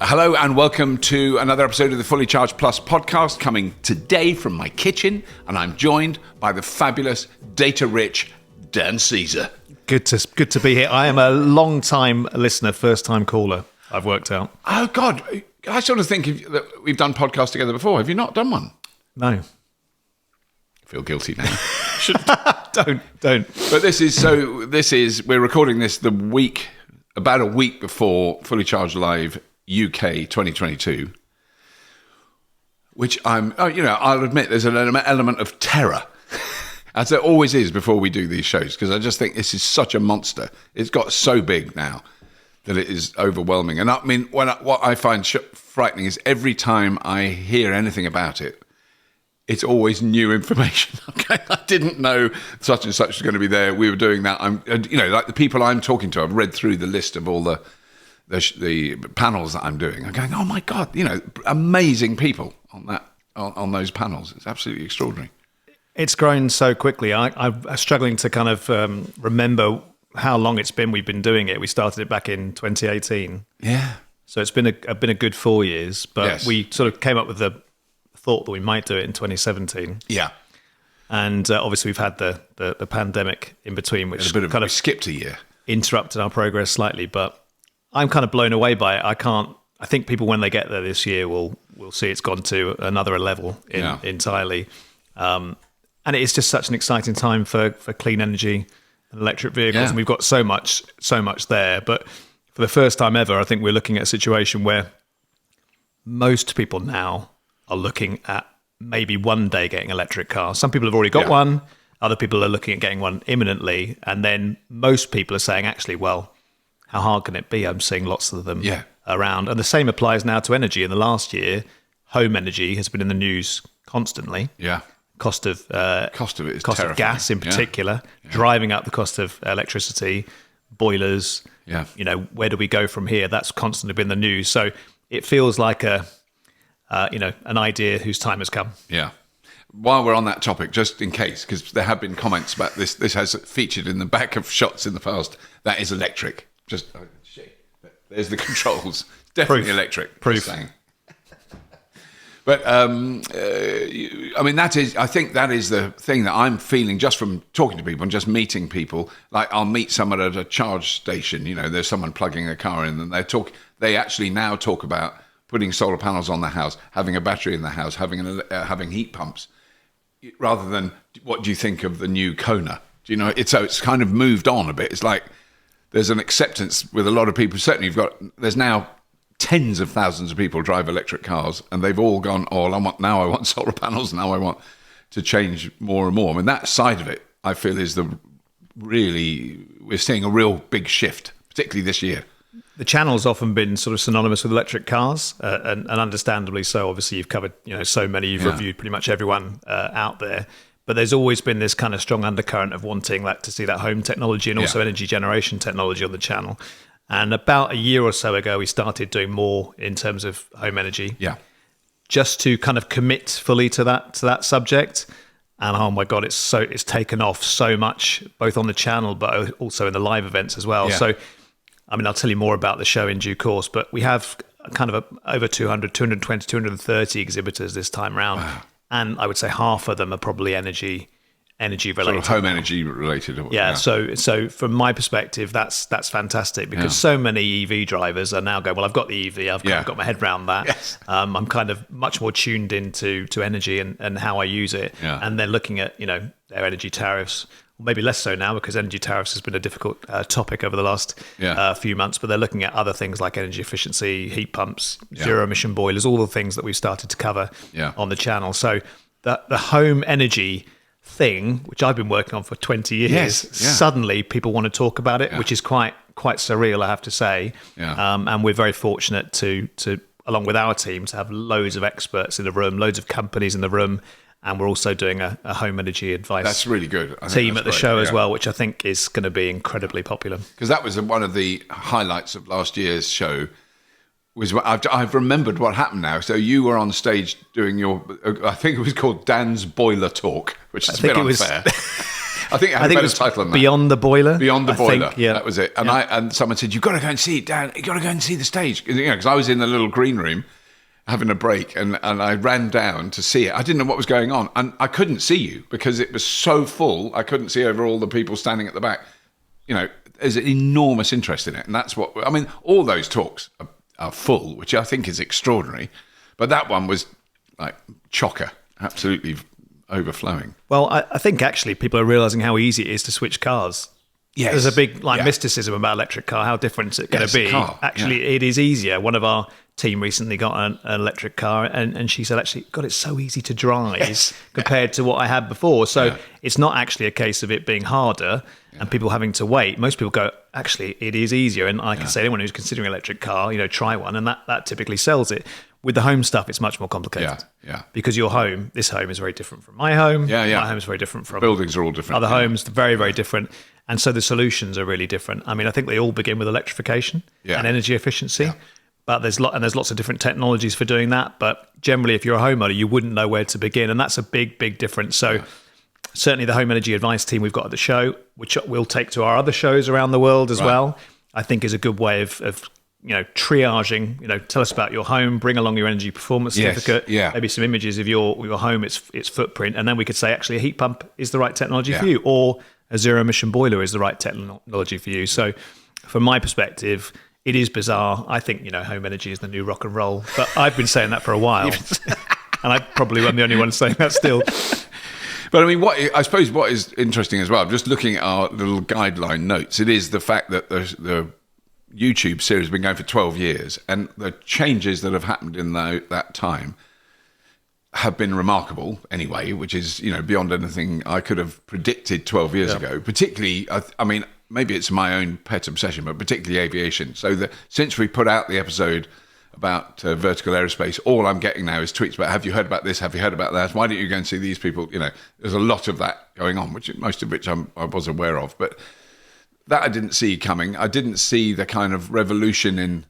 Hello and welcome to another episode of the Fully Charged Plus podcast, coming today from my kitchen, and I'm joined by the fabulous, data-rich Dan Caesar. Good to be here. I am a long-time listener, first-time caller, I've worked out. Oh, God. I sort of think that we've done podcasts together before. Have you not done one? No. I feel guilty now. Don't. But we're recording this about a week before Fully Charged Live UK 2022, which I'll admit there's an element of terror, as there always is before we do these shows, because I just think this is such a monster. It's got so big now that it is overwhelming. And I mean, what I find frightening is every time I hear anything about it, it's always new information. Okay, I didn't know such and such was going to be there. We were doing that. Like the people I'm talking to, I've read through the list of all the panels that I'm doing. I'm going, oh my God, amazing people on those panels. It's absolutely extraordinary. It's grown so quickly. I'm struggling to kind of remember how long it's been we've been doing it. We started it back in 2018. Yeah. So it's been a good 4 years, but Yes. We sort of came up with the thought that we might do it in 2017. Yeah. And obviously we've had the pandemic in between, which We skipped a year. Interrupted our progress slightly, but I'm kind of blown away by it. I think people, when they get there this year, will see it's gone to another level entirely. And it is just such an exciting time for clean energy and electric vehicles. Yeah. And we've got so much there. But for the first time ever, I think we're looking at a situation where most people now are looking at maybe one day getting electric cars. Some people have already got one. Other people are looking at getting one imminently. And then most people are saying, actually, well, how hard can it be? I'm seeing lots of them around. And the same applies now to energy. In the last year, home energy has been in the news constantly. Yeah. Cost of gas in particular, driving up the cost of electricity, boilers. Yeah. Where do we go from here? That's constantly been the news. So it feels like an idea whose time has come. Yeah. While we're on that topic, just in case, because there have been comments about this has featured in the back of shots in the past, that is electric. There's the controls. Definitely electric. Proof. But I think that is the thing that I'm feeling just from talking to people and just meeting people. Like I'll meet someone at a charge station. There's someone plugging a car in, and they actually now talk about putting solar panels on the house, having a battery in the house, having heat pumps, rather than what do you think of the new Kona? It's kind of moved on a bit. It's like there's an acceptance with a lot of people. Certainly, there's now tens of thousands of people drive electric cars, and they've all gone, I want solar panels. Now I want to change more and more. I mean, that side of it, I feel, is we're seeing a real big shift, particularly this year. The channel's often been sort of synonymous with electric cars, and understandably so. Obviously, you've covered so many. You've reviewed pretty much everyone out there. But there's always been this kind of strong undercurrent of wanting to see that home technology and also energy generation technology on the channel. And about a year or so ago, we started doing more in terms of home energy. Yeah. Just to kind of commit fully to that subject. And oh my God, it's taken off so much, both on the channel, but also in the live events as well. Yeah. So, I mean, I'll tell you more about the show in due course, but we have kind of over 200, 220, 230 exhibitors this time around. Wow. And I would say half of them are probably energy related. Sort of home energy related. Yeah. So from my perspective, that's fantastic, because so many EV drivers are now going, well, I've got the EV, I've got my head around that. Yes. I'm kind of much more tuned into energy and how I use it. Yeah. And they're looking at, their energy tariffs. Maybe less so now, because energy tariffs has been a difficult topic over the last few months, but they're looking at other things like energy efficiency, heat pumps, zero emission boilers, all the things that we've started to cover on the channel. So the home energy thing, which I've been working on for 20 years, suddenly people want to talk about it, which is quite surreal, I have to say. Yeah. And we're very fortunate to, along with our team, to have loads of experts in the room, loads of companies in the room. And we're also doing a home energy advice. That's really good. Team at the show as well, which I think is going to be incredibly popular. Because that was one of the highlights of last year's show. I've remembered what happened now. So you were on stage doing I think it was called Dan's Boiler Talk, which is a bit unfair. I think it had a better title than that. Beyond the Boiler. Beyond the Boiler. Think, yeah. That was it. And and someone said, "You've got to go and see it, Dan. You've got to go and see the stage." Because I was in the little green room having a break, and I ran down to see it. I didn't know what was going on, and I couldn't see you because it was so full. I couldn't see over all the people standing at the back. There's an enormous interest in it, and that's what I mean. All those talks are full, which I think is extraordinary, but that one was like chocker, absolutely overflowing. Well, I think actually people are realizing how easy it is to switch cars. Yes. There's a big mysticism about electric car. How different is it going to be? Actually, it is easier. One of our team recently got an electric car, and she said, actually, God, it's so easy to drive compared to what I had before. So it's not actually a case of it being harder and people having to wait. Most people go, actually, it is easier. And I can say anyone who's considering an electric car, try one, and that typically sells it. With the home stuff, it's much more complicated. Yeah. Because this home is very different from my home. My home is very different from buildings are all different. Other homes, very, very different. And so the solutions are really different. I mean, I think they all begin with electrification and energy efficiency. But there's lots of different technologies for doing that. But generally, if you're a homeowner, you wouldn't know where to begin. And that's a big, big difference. So certainly the home energy advice team we've got at the show, which we'll take to our other shows around the world as well, I think is a good way of triaging. Tell us about your home, bring along your energy performance certificate, maybe some images of your home, its footprint, and then we could say actually a heat pump is the right technology for you, or a zero emission boiler is the right technology for you. So from my perspective, it is bizarre. I think home energy is the new rock and roll, but I've been saying that for a while, and I probably am the only one saying that still. But I mean, what is interesting as well, I'm just looking at our little guideline notes, it is the fact that the YouTube series has been going for 12 years, and the changes that have happened in that time have been remarkable anyway, which is, beyond anything I could have predicted 12 years ago. Particularly, I mean, maybe it's my own pet obsession, but particularly aviation. So since we put out the episode about vertical aerospace, all I'm getting now is tweets about, have you heard about this? Have you heard about that? Why don't you go and see these people? There's a lot of that going on, most of which I was aware of. But that I didn't see coming. I didn't see the kind of revolution in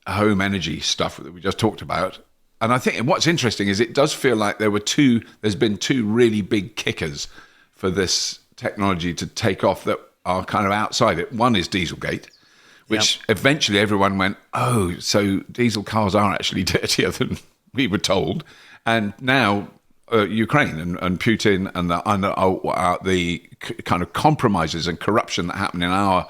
home energy stuff that we just talked about. And I think what's interesting is it does feel like there's been two really big kickers for this technology to take off that are kind of outside it. One is Dieselgate, which eventually everyone went, oh, so diesel cars are actually dirtier than we were told. And now Ukraine and Putin and the kind of compromises and corruption that happen in our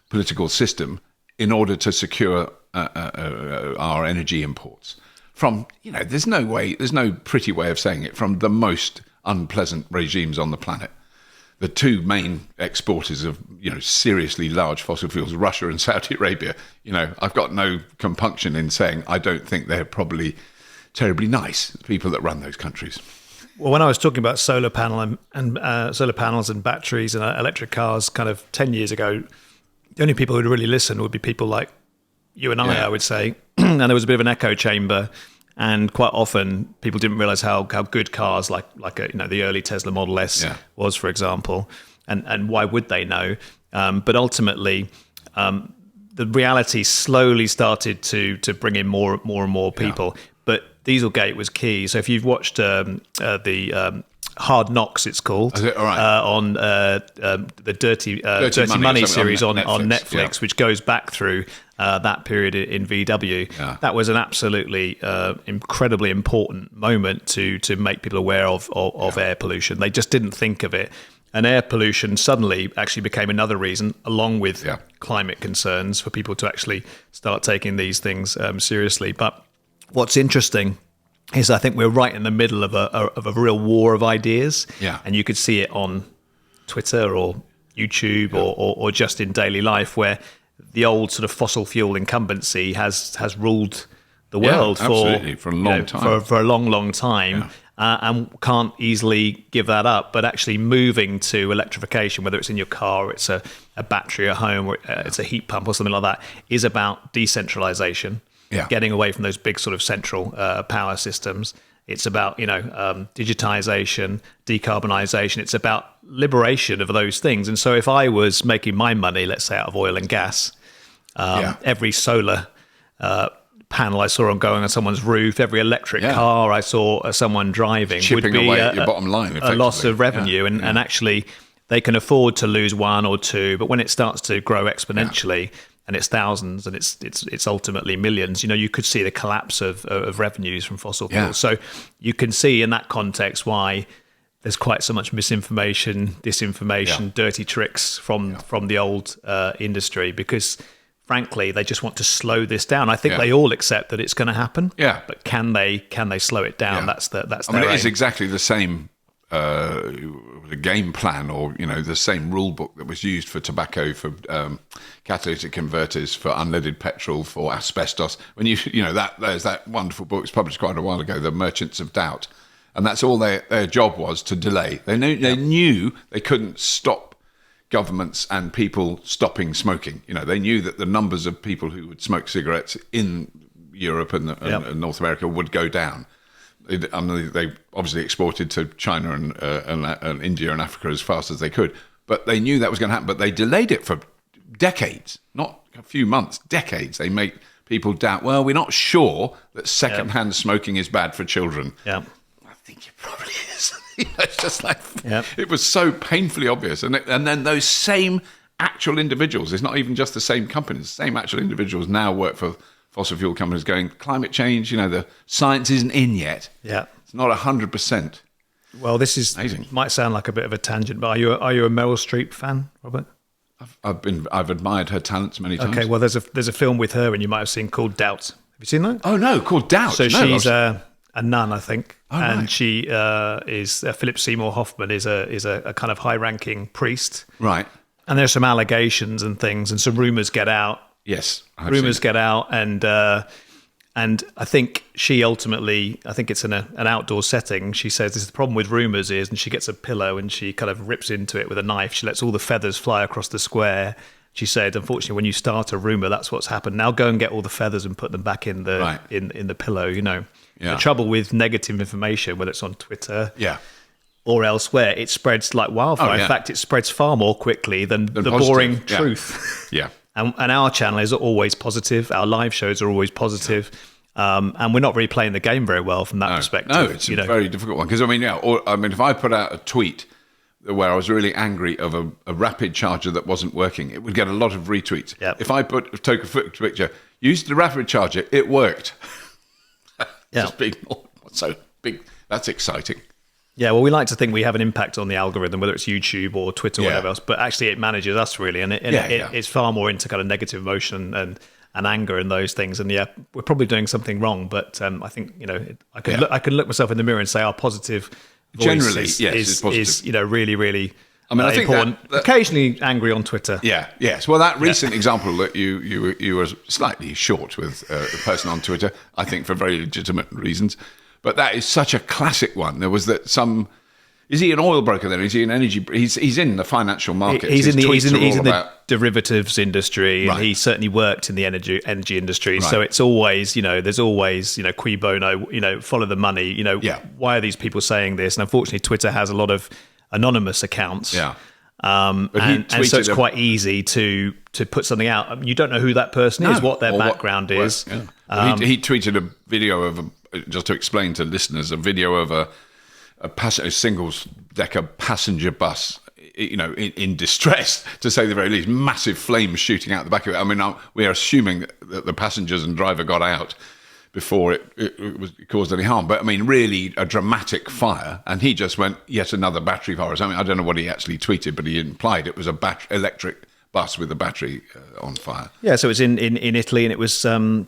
political system in order to secure our energy imports from, there's no pretty way of saying it, from the most unpleasant regimes on the planet. The two main exporters of, seriously large fossil fuels, Russia and Saudi Arabia, I've got no compunction in saying I don't think they're probably terribly nice, the people that run those countries. Well, when I was talking about solar panels and batteries and electric cars kind of 10 years ago, the only people who'd really listen would be people like you and I would say. And there was a bit of an echo chamber. And quite often people didn't realize how good cars like the early Tesla Model S was, for example. And why would they know? But ultimately, the reality slowly started to bring in more and more people. But Dieselgate was key. So if you've watched the Hard Knocks, it's called, on the Dirty Money series on Netflix, which goes back through that period in VW. That was an absolutely incredibly important moment to make people aware of air pollution. They just didn't think of it. And air pollution suddenly actually became another reason, along with climate concerns, for people to actually start taking these things seriously. But what's interesting is I think we're right in the middle of a real war of ideas. And you could see it on Twitter or YouTube or just in daily life, where the old sort of fossil fuel incumbency has ruled the world for a long time. For a long time. And can't easily give that up. But actually moving to electrification, whether it's in your car, or it's a battery at home, or it's a heat pump or something like that, is about decentralization. Getting away from those big sort of central power systems. It's about, digitization, decarbonization. It's about liberation of those things. And so if I was making my money, let's say out of oil and gas, every solar panel I saw going on someone's roof, every electric car I saw someone driving chipping would be away at your bottom line, a loss of revenue. And actually they can afford to lose one or two, but when it starts to grow exponentially and it's thousands and it's ultimately millions, you could see the collapse of revenues from fossil fuels. So you can see in that context why there's quite so much misinformation, disinformation, dirty tricks from the old industry, because frankly, they just want to slow this down. I think they all accept that it's going to happen. Yeah. But can they slow it down? That's I mean, it is exactly the same the game plan, or the same rule book that was used for tobacco, for catalytic converters, for unleaded petrol, for asbestos. When there's that wonderful book, it's published quite a while ago, The Merchants of Doubt, and that's all their job was, to delay. They knew they couldn't stop governments and people stopping smoking. They knew that the numbers of people who would smoke cigarettes in Europe and North America would go down. They obviously exported to China and India and Africa as fast as they could, but they knew that was going to happen. But they delayed it for decades, not a few months, decades. They make people doubt, well, we're not sure that secondhand smoking is bad for children. Yeah, I think it probably is. It's just like, it was so painfully obvious. And then those same actual individuals, it's not even just the same companies, the same actual individuals now work for fossil fuel companies going, climate change, the science isn't in yet. Yeah. It's not 100%. Well, this is amazing. Might sound like a bit of a tangent, but are you a Meryl Streep fan, Robert? I've admired her talents many times. Okay, well, there's a film with her, and you might have seen, called Doubt. Have you seen that? Oh no, called Doubt. So she's a nun, I think, and right. she is Philip Seymour Hoffman is a kind of high-ranking priest, right? And there's some allegations and things, and some rumors get out. Yes, rumors get out, and I think she ultimately, I think it's in an outdoor setting. She says this is the problem with rumors is, and she gets a pillow and she kind of rips into it with a knife. She lets all the feathers fly across the square. She said, unfortunately, when you start a rumor, that's what's happened. Now go and get all the feathers and put them back in the in the pillow. The trouble with negative information, whether it's on Twitter, or elsewhere, it spreads like wildfire. In fact, it spreads far more quickly than the boring truth. Yeah. And our channel is always positive. Our live shows are always positive. And we're not really playing the game very well from that perspective. No, it's a very difficult one. Because, if I put out a tweet where I was really angry of a rapid charger that wasn't working, it would get a lot of retweets. Yep. If I took a picture, used the rapid charger, it worked. Just being so big. That's exciting. Yeah, well, we like to think we have an impact on the algorithm, whether it's YouTube or Twitter or whatever else, but actually it manages us really, and it's far more into kind of negative emotion and anger and those things. And we're probably doing something wrong, but I think I can look myself in the mirror and say our positive voice generally is really, really I think important. That occasionally angry on Twitter. Yes. Well, that recent example that you were slightly short with a person on Twitter, I think for very legitimate reasons. But that is such a classic one. There was that is he an oil broker then? Is he an energy? He's in the financial market. He's in the derivatives industry, and he certainly worked in the energy industry. Right. So it's always, there's always, cui bono, follow the money. Why are these people saying this? And unfortunately, Twitter has a lot of anonymous accounts. Yeah. And so it's quite easy to put something out. You don't know who that person is, what their background is. Yeah. He tweeted a video of just to explain to listeners, a video of a single-decker passenger bus, in distress, to say the very least, massive flames shooting out the back of it. We are assuming that the passengers and driver got out before it caused any harm. But, really a dramatic fire. And he just went, yet another battery fire. I don't know what he actually tweeted, but he implied it was a electric bus with the battery on fire. Yeah, so it's in Italy, and it was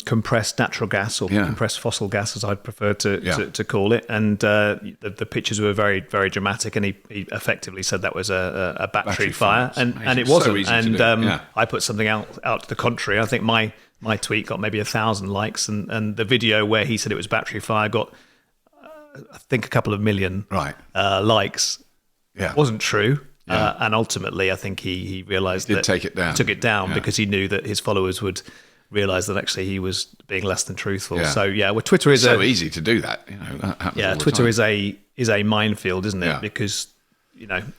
compressed natural gas, or compressed fossil gas, as I'd prefer to call it. And the pictures were very, very dramatic, and he effectively said that was a battery fire. And it wasn't. So I put something out to the contrary. I think my tweet got maybe 1,000 likes, and the video where he said it was battery fire got, I think, a couple of million likes. Yeah. It wasn't true. Yeah. And ultimately, I think he realised that took it down because he knew that his followers would realise that actually he was being less than truthful. Yeah. So Twitter is so easy to do that. Twitter is a minefield, isn't it? Yeah. Because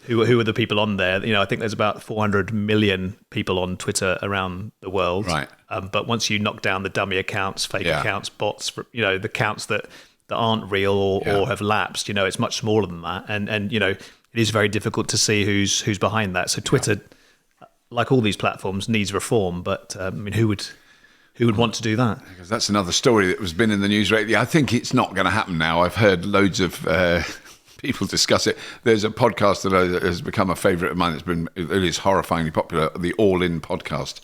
who are the people on there? I think there's about 400 million people on Twitter around the world. Right. But once you knock down the dummy accounts, fake accounts, bots, the accounts that aren't real or have lapsed, it's much smaller than that. And it is very difficult to see who's behind that. So Twitter, like all these platforms, needs reform. But I mean, who would want to do that? Because that's another story that has been in the news lately. I think it's not going to happen now. I've heard loads of people discuss it. There's a podcast that has become a favourite of mine. It is horrifyingly popular, the All In podcast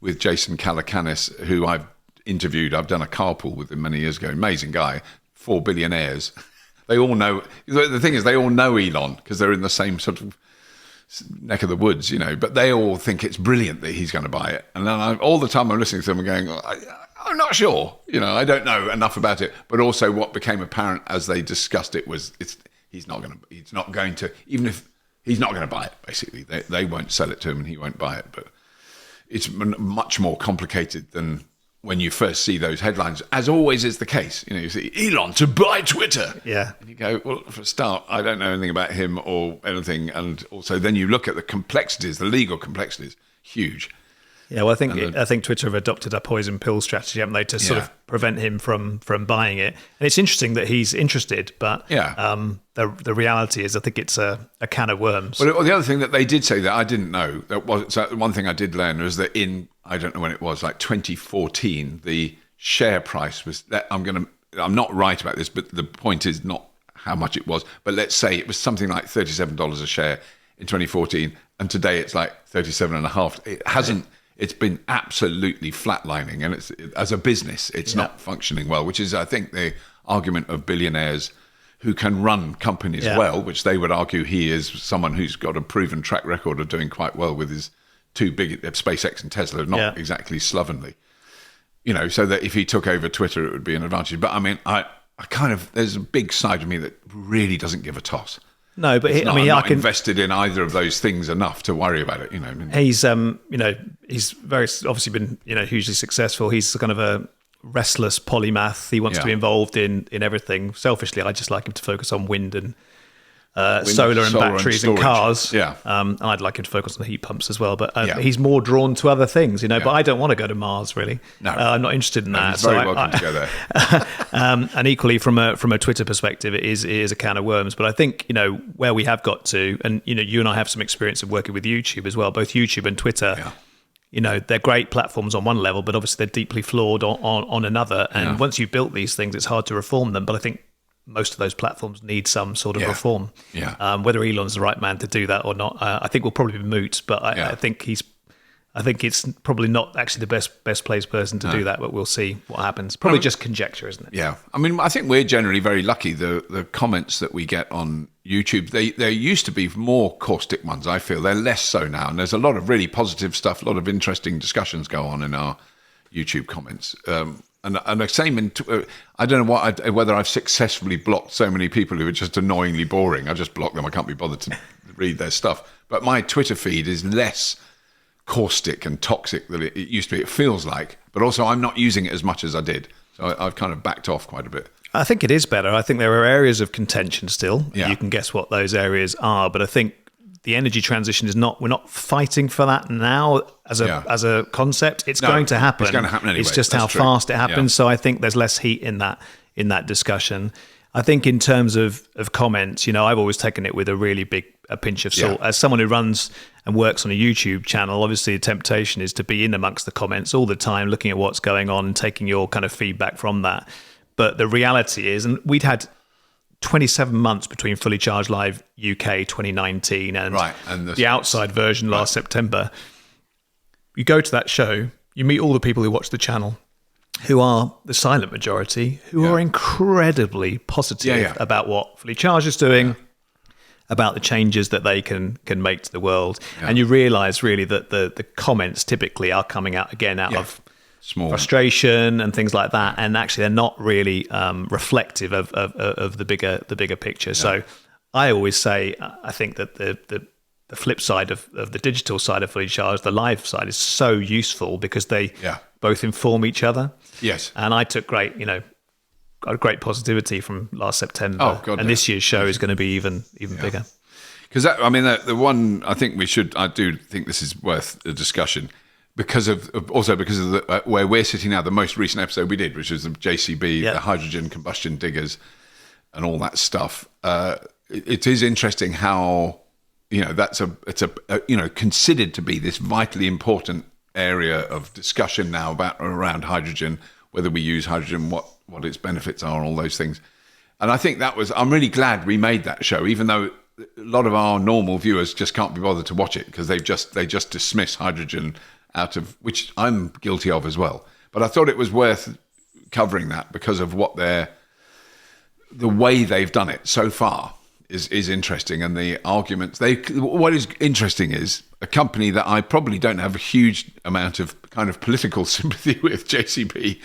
with Jason Calacanis, who I've interviewed. I've done a carpool with him many years ago. Amazing guy. 4 billionaires. They all know. The thing is, they all know Elon because they're in the same sort of neck of the woods, but they all think it's brilliant that he's going to buy it. And then all the time I'm listening to them and going, I'm not sure. I don't know enough about it. But also what became apparent as they discussed it was he's not going to, even if he's not going to buy it, basically. They won't sell it to him and he won't buy it. But it's much more complicated than when you first see those headlines, as always is the case. You see Elon to buy Twitter. Yeah. And you go, well, for a start, I don't know anything about him or anything. And also then you look at the complexities, the legal complexities, huge. Yeah, well, I think Twitter have adopted a poison pill strategy, haven't they, to sort of prevent him from buying it. And it's interesting that he's interested, but the reality is I think it's a can of worms. Well, the other thing that they did say that I didn't know, one thing I did learn was that I don't know when it was, like 2014, the share price was that I'm not right about this, but the point is not how much it was, but let's say it was something like $37 a share in 2014, and today it's like 37.5. It hasn't. It's been absolutely flatlining, and as a business, it's not functioning well, which is, I think, the argument of billionaires who can run companies well, which they would argue he is someone who's got a proven track record of doing quite well with his two big, SpaceX and Tesla, not exactly slovenly. So that if he took over Twitter, it would be an advantage. But I mean, I kind of, there's a big side of me that really doesn't give a toss. No, but I'm not invested in either of those things enough to worry about it. He's he's very obviously been hugely successful. He's kind of a restless polymath. He wants to be involved in everything. Selfishly, I just like him to focus on wind and solar and batteries and cars. Yeah, and I'd like him to focus on the heat pumps as well. But he's more drawn to other things, But I don't want to go to Mars, really. No, I'm not interested in that. He's very welcome to go there. And equally, from a Twitter perspective, it is a can of worms. But I think where we have got to, and you and I have some experience of working with YouTube as well. Both YouTube and Twitter. Yeah. They're great platforms on one level, but obviously they're deeply flawed on another. And once you've built these things, it's hard to reform them. But I think most of those platforms need some sort of reform. Yeah. Whether Elon's the right man to do that or not, I think will probably be moot. But I think it's probably not actually the best placed person to do that. But we'll see what happens. Probably just conjecture, isn't it? Yeah. I mean, I think we're generally very lucky. The comments that we get on YouTube, there used to be more caustic ones. I feel they're less so now, and there's a lot of really positive stuff. A lot of interesting discussions go on in our YouTube comments. And the same I don't know whether I've successfully blocked so many people who are just annoyingly boring. I just block them. I can't be bothered to read their stuff. But my Twitter feed is less caustic and toxic than it used to be. It feels like, but also I'm not using it as much as I did. So I've kind of backed off quite a bit. I think it is better. I think there are areas of contention still. Yeah. You can guess what those areas are, but I think the energy transition we're not fighting for that now as a concept. It's going to happen. It's going to happen anyway. It's just how fast it happens. Yeah. So I think there's less heat in that discussion. I think in terms of comments, I've always taken it with a really big pinch of salt. Yeah. As someone who runs and works on a YouTube channel, obviously the temptation is to be in amongst the comments all the time, looking at what's going on and taking your kind of feedback from that. But the reality is, and we'd had 27 months between Fully Charged Live UK 2019 and the outside version last September. You go to that show, you meet all the people who watch the channel, who are the silent majority, who are incredibly positive about what Fully Charged is doing, about the changes that they can make to the world. Yeah. And you realise really that the comments typically are coming out again out of small frustration and things like that, and actually they're not really reflective of the bigger picture. Yeah. So I always say I think that the flip side of the digital side of Fully Charged, the live side, is so useful because they both inform each other. Yes, and I took great positivity from last September. Oh, God, and this year's show is going to be even bigger. Because the one I think I do think this is worth a discussion. Because of where we're sitting now, the most recent episode we did, which was the JCB, the hydrogen combustion diggers, and all that stuff. it is interesting how, it's a considered to be this vitally important area of discussion now around hydrogen, whether we use hydrogen, what its benefits are, all those things. And I think I'm really glad we made that show, even though a lot of our normal viewers just can't be bothered to watch it because they just dismiss hydrogen out of, which I'm guilty of as well. But I thought it was worth covering that because of the way they've done it so far is interesting, and the arguments what is interesting is a company that I probably don't have a huge amount of kind of political sympathy with, JCB,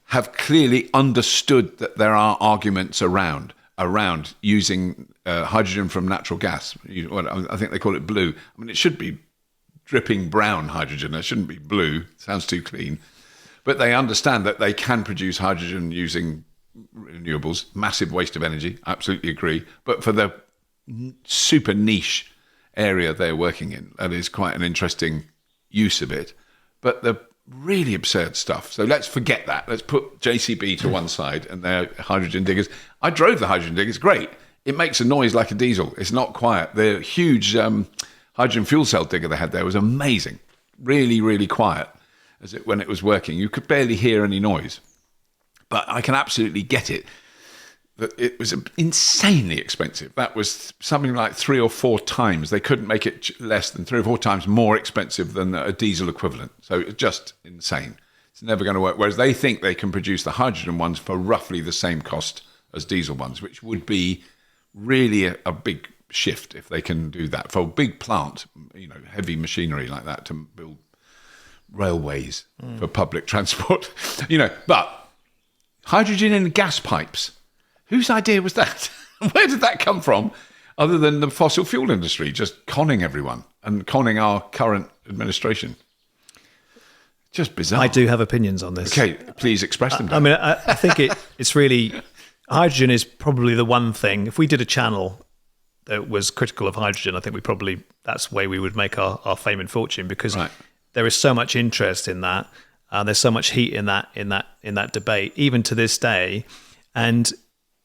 have clearly understood that there are arguments around using hydrogen from natural gas. I think they call it blue. I mean, it should be dripping brown hydrogen. It shouldn't be blue. Sounds too clean. But they understand that they can produce hydrogen using renewables. Massive waste of energy. I absolutely agree. But for the super niche area they're working in, that is quite an interesting use of it. But the really absurd stuff. So let's forget that. Let's put JCB to one side and their hydrogen diggers. I drove the hydrogen digger. It's great. It makes a noise like a diesel. It's not quiet. The huge hydrogen fuel cell digger they had there was amazing. Really, really quiet when it was working. You could barely hear any noise. But I can absolutely get it. That it was insanely expensive. That was something like 3 or 4 times. They couldn't make it less than 3 or 4 times more expensive than a diesel equivalent. So it's just insane. It's never going to work. Whereas they think they can produce the hydrogen ones for roughly the same cost as diesel ones, which would be really a big shift if they can do that for a big plant, heavy machinery like that to build railways for public transport. But hydrogen in gas pipes. Whose idea was that? Where did that come from? Other than the fossil fuel industry, just conning everyone and conning our current administration. Just bizarre. I do have opinions on this. Okay, please express them. I mean, I think it's really, hydrogen is probably the one thing. If we did a channel that was critical of hydrogen, I think that's the way we would make our fame and fortune, because there is so much interest in that. There's so much heat in that debate, even to this day. And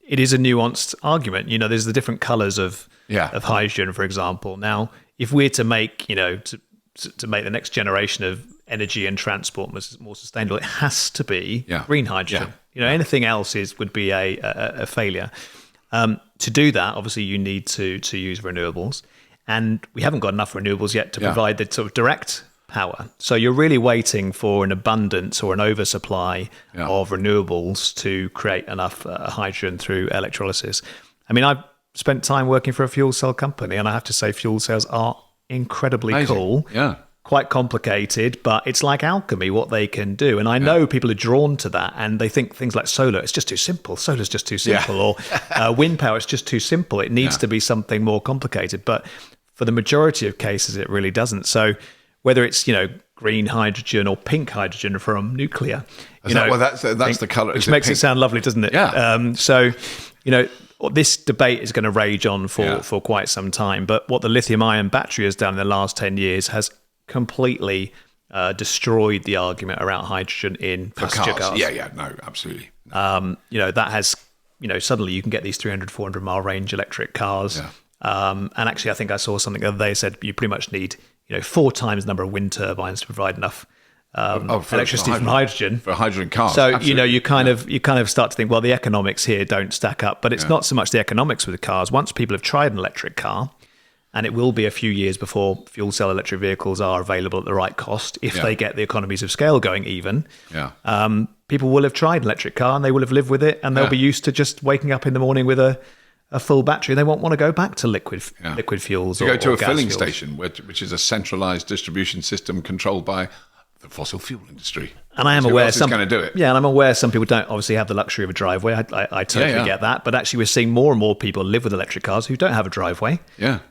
it is a nuanced argument. There's the different colours of hydrogen, for example. Now, if we're to make, to make the next generation of energy and transport more sustainable, it has to be green hydrogen. Anything else would be a failure. To do that, obviously, you need to use renewables, and we haven't got enough renewables yet to provide the sort of direct power. So you're really waiting for an abundance or an oversupply of renewables to create enough hydrogen through electrolysis. I mean, I've spent time working for a fuel cell company, and I have to say fuel cells are incredibly cool. Yeah. Quite complicated, but it's like alchemy what they can do. And I know people are drawn to that, and they think things like solar, it's just too simple. Solar's just too simple. Or wind power, it's just too simple. It needs to be something more complicated. But for the majority of cases, it really doesn't. So whether it's, green hydrogen or pink hydrogen from nuclear, that's the colour. Which makes it sound lovely, doesn't it? Yeah. So, this debate is going to rage on for quite some time. But what the lithium-ion battery has done in the last 10 years has completely destroyed the argument around hydrogen in passenger cars. No, absolutely. That has, suddenly you can get these 300, 400 mile range electric cars. And actually, I think I saw something the other day said you pretty much need 4 times the number of wind turbines to provide enough electricity from hydrogen for hydrogen cars. So you kind of start to think, well, the economics here don't stack up. But it's not so much the economics with the cars. Once people have tried an electric car, and it will be a few years before fuel cell electric vehicles are available at the right cost, if they get the economies of scale going even. People will have tried an electric car and they will have lived with it, and they'll be used to just waking up in the morning with a full battery. They won't want to go back to liquid fuels. You go to a filling station, which is a centralized distribution system controlled by the fossil fuel industry. And I am aware some going to do it. Yeah, and I'm aware some people don't obviously have the luxury of a driveway. I totally get that. But actually, we're seeing more and more people live with electric cars who don't have a driveway.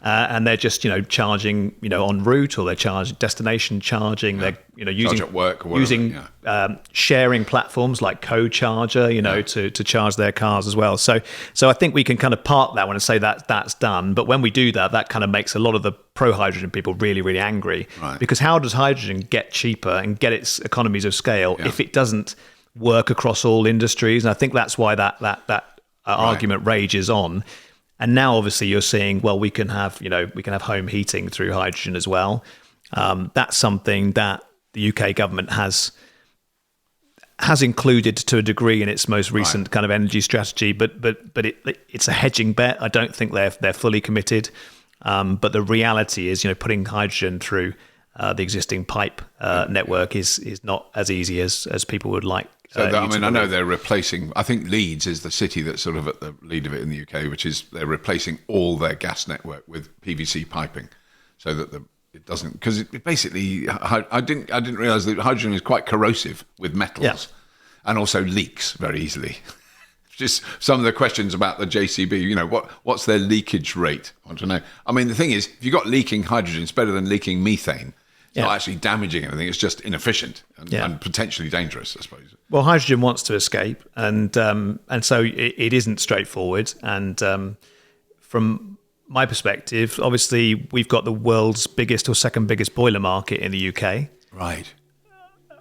And they're just charging en route, or they're charging destination charging. They're using at work or whatever, sharing platforms like Co-Charger, to charge their cars as well. So I think we can kind of park that one and say that that's done. But when we do that, that kind of makes a lot of the pro-hydrogen people really, really angry. Right. Because how does hydrogen get cheaper and get its economies of scale if it doesn't work across all industries? And I think that's why that argument rages on. And now, obviously, you're seeing, well, we can have home heating through hydrogen as well. That's something that the UK government has included to a degree in its most recent kind of energy strategy, but it's a hedging bet. I don't think they're fully committed. But the reality is, putting hydrogen through the existing pipe network is not as easy as people would like. So I know they're replacing. I think Leeds is the city that's sort of at the lead of it in the UK, which is they're replacing all their gas network with PVC piping, so that it doesn't, because it basically, I didn't realise that hydrogen is quite corrosive with metals, and also leaks very easily. Just some of the questions about the JCB, what's their leakage rate? I want to know. I mean, the thing is, if you've got leaking hydrogen, it's better than leaking methane. It's not actually damaging anything. It's just inefficient and potentially dangerous, I suppose. Well, hydrogen wants to escape, and so it isn't straightforward. And from my perspective, obviously, we've got the world's biggest or second biggest boiler market in the UK. Right.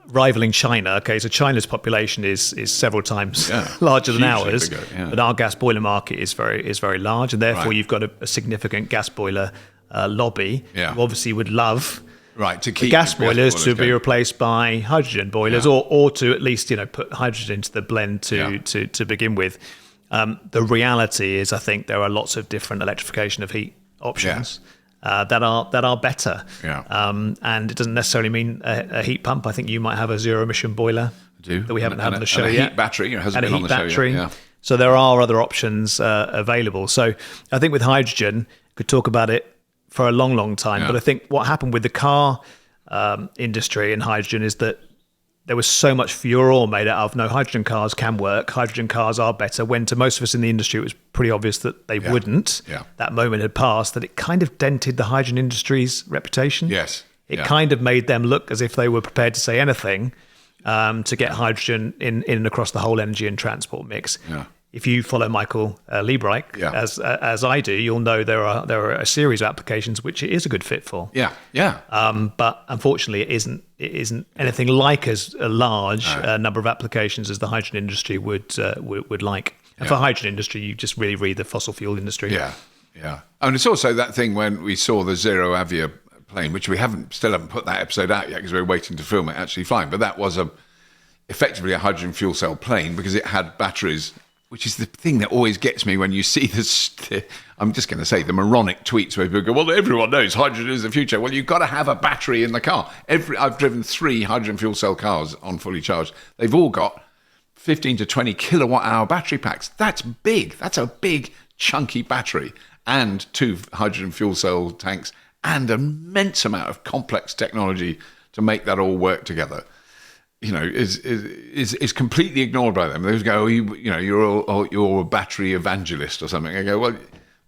Rivaling China. Okay, so China's population is several times larger than ours, but our gas boiler market is very large, and therefore you've got a significant gas boiler lobby who obviously would love to keep the gas boilers to be replaced by hydrogen boilers, or to at least put hydrogen into the blend to begin with. The reality is, I think there are lots of different electrification of heat options. That are better, and it doesn't necessarily mean a heat pump. I think you might have a zero emission boiler that we haven't had on the show yet. Heat battery hasn't been on the show yet. So there are other options available. So I think with hydrogen, could talk about it for a long time. But I think what happened with the car industry and hydrogen is that there was so much furore made out of, no, hydrogen cars can work, hydrogen cars are better, when to most of us in the industry it was pretty obvious that they wouldn't. That moment had passed, that it kind of dented the hydrogen industry's reputation. It kind of made them look as if they were prepared to say anything to get hydrogen in and across the whole energy and transport mix. If you follow Michael Liebreich, as I do, you'll know there are a series of applications which it is a good fit for. But unfortunately, it isn't anything like as a large number of applications as the hydrogen industry would like. And for hydrogen industry, you just really read the fossil fuel industry. And it's also that thing when we saw the Zero Avia plane, which we still haven't put that episode out yet because we're waiting to film it actually flying. But that was effectively a hydrogen fuel cell plane because it had batteries, which is the thing that always gets me when you see this. I'm just going to say the moronic tweets where people go, well, everyone knows hydrogen is the future. Well, you've got to have a battery in the car. I've driven 3 hydrogen fuel cell cars on fully charged. They've all got 15 to 20 kilowatt hour battery packs. That's big. That's a big, chunky battery and 2 hydrogen fuel cell tanks and an immense amount of complex technology to make that all work together. Is completely ignored by them. They go, you're a battery evangelist or something. I go, well,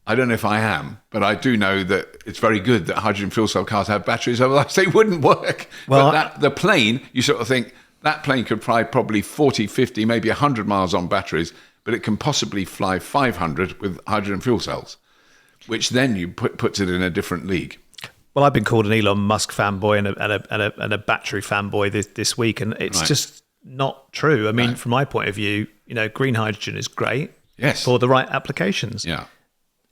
I don't know if I am, but I do know that it's very good that hydrogen fuel cell cars have batteries, otherwise they wouldn't work. Well, but the plane, you sort of think, that plane could fly probably 40, 50, maybe 100 miles on batteries, but it can possibly fly 500 with hydrogen fuel cells, which then you puts it in a different league. Well, I've been called an Elon Musk fanboy and a battery fanboy this week, and it's just not true. I mean, from my point of view, green hydrogen is great for the right applications.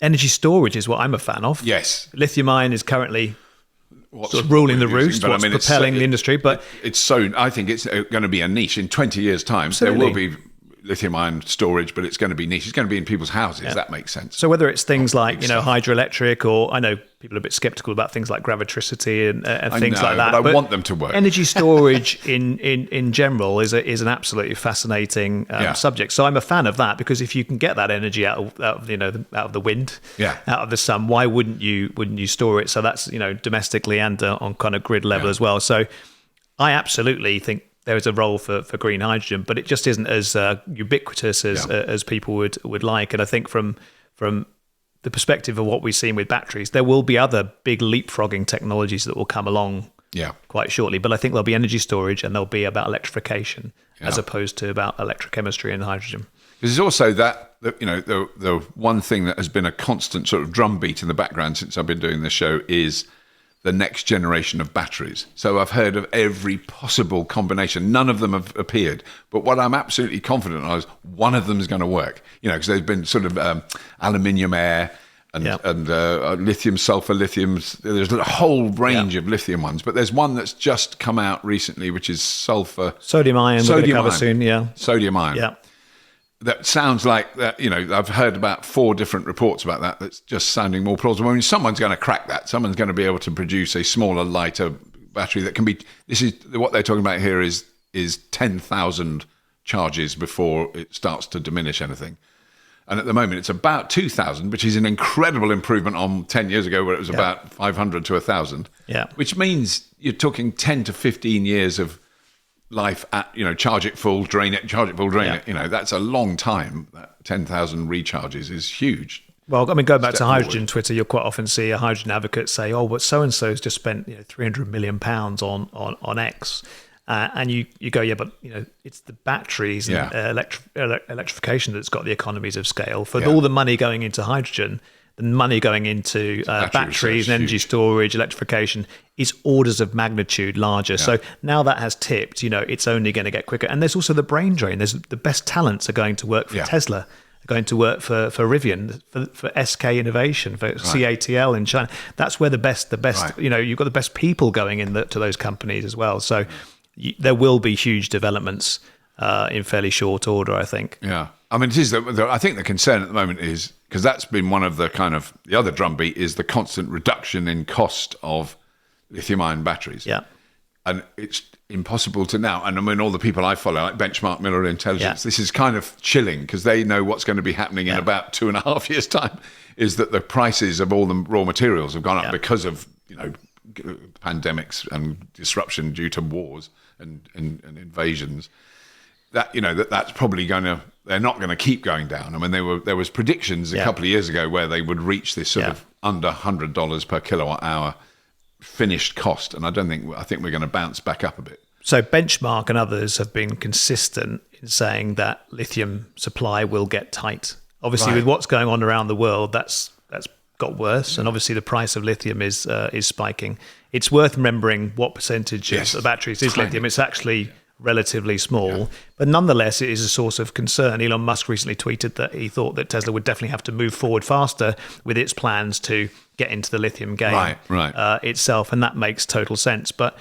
Energy storage is what I'm a fan of. Lithium-ion is currently sort of ruling the roost, propelling the industry. But I think it's going to be a niche in 20 years' time. Absolutely. There will be lithium-ion storage, but it's going to be niche. It's going to be in people's houses. That makes sense. So whether it's things like hydroelectric, or I know people are a bit skeptical about things like gravitricity and things like that. But I want them to work. Energy storage in general is an absolutely fascinating subject. So I'm a fan of that, because if you can get that energy out of the wind, out of the sun, why wouldn't you store it? So that's domestically and on kind of grid level as well. So I absolutely think there is a role for green hydrogen, but it just isn't as ubiquitous as people would like. And I think from the perspective of what we've seen with batteries, there will be other big leapfrogging technologies that will come along quite shortly. But I think there'll be energy storage, and there'll be about electrification as opposed to about electrochemistry and hydrogen. There's also that the one thing that has been a constant sort of drumbeat in the background since I've been doing this show is the next generation of batteries. So I've heard of every possible combination. None of them have appeared. But what I'm absolutely confident of is one of them is going to work. Because there's been sort of aluminium air and lithium, sulfur lithiums. There's a whole range of lithium ones. But there's one that's just come out recently, which is sulfur. Sodium ion, we're going to cover soon, Sodium ion. Yeah. That sounds like that. I've heard about 4 different reports about that. That's just sounding more plausible. I mean, someone's going to crack that. Someone's going to be able to produce a smaller, lighter battery that can be. This is what they're talking about here. Is 10,000 charges before it starts to diminish anything. And at the moment, it's about 2,000, which is an incredible improvement on 10 years ago, where it was about 500 to 1,000. Yeah. Which means you're talking 10 to 15 years of life at, charge it full, drain it, charge it full, drain it. That's a long time. That 10,000 recharges is huge. Well, I mean, going back to hydrogen forward. Twitter, you'll quite often see a hydrogen advocate say, "Oh, but so and so's just spent £300 million on X," and you go, "Yeah, but it's the batteries and electrification that's got the economies of scale. For all the money going into hydrogen, the money going into batteries and energy storage, electrification is orders of magnitude larger. So now that has tipped, it's only going to get quicker. And there's also the brain drain. There's the best talents are going to work for Tesla, are going to work for Rivian, for SK Innovation, for CATL in China. That's where the best, you've got the best people going to those companies as well. So there will be huge developments in fairly short order, I think. Yeah. I mean, it is. I think the concern at the moment is, because that's been one of the the other drumbeat, is the constant reduction in cost of lithium-ion batteries. Yeah. And it's impossible to now. And I mean, all the people I follow, like Benchmark, Miller Intelligence, this is kind of chilling, because they know what's going to be happening in about 2.5 years' time, is that the prices of all the raw materials have gone up because of, pandemics and disruption due to wars and invasions. That's probably they're not going to keep going down. I mean, there was predictions a couple of years ago where they would reach this sort of under $100 per kilowatt hour finished cost, and I think we're going to bounce back up a bit. So Benchmark and others have been consistent in saying that lithium supply will get tight. Obviously, with what's going on around the world, that's got worse, and obviously the price of lithium is spiking. It's worth remembering what percentage of the batteries is lithium. It's actually relatively small, but nonetheless it is a source of concern. Elon Musk recently tweeted that he thought that Tesla would definitely have to move forward faster with its plans to get into the lithium game itself, and that makes total sense. But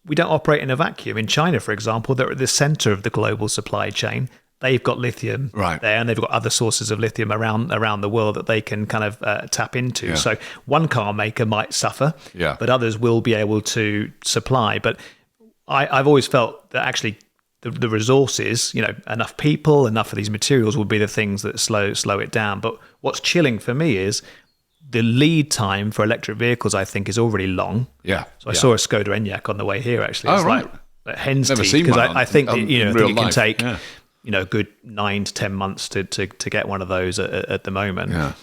we don't operate in a vacuum. In China, for example, they're at the center of the global supply chain. They've got lithium there, and they've got other sources of lithium around the world that they can kind of tap into. Yeah. So one car maker might suffer, but others will be able to supply. But I've always felt that actually the resources, enough people, enough of these materials will be the things that slow it down. But what's chilling for me is the lead time for electric vehicles, I think, is already long. Yeah. So I saw a Skoda Enyaq on the way here, actually. It's like hen's teeth, because I think that, I think it can take a good 9 to 10 months to get one of those at the moment. Yeah.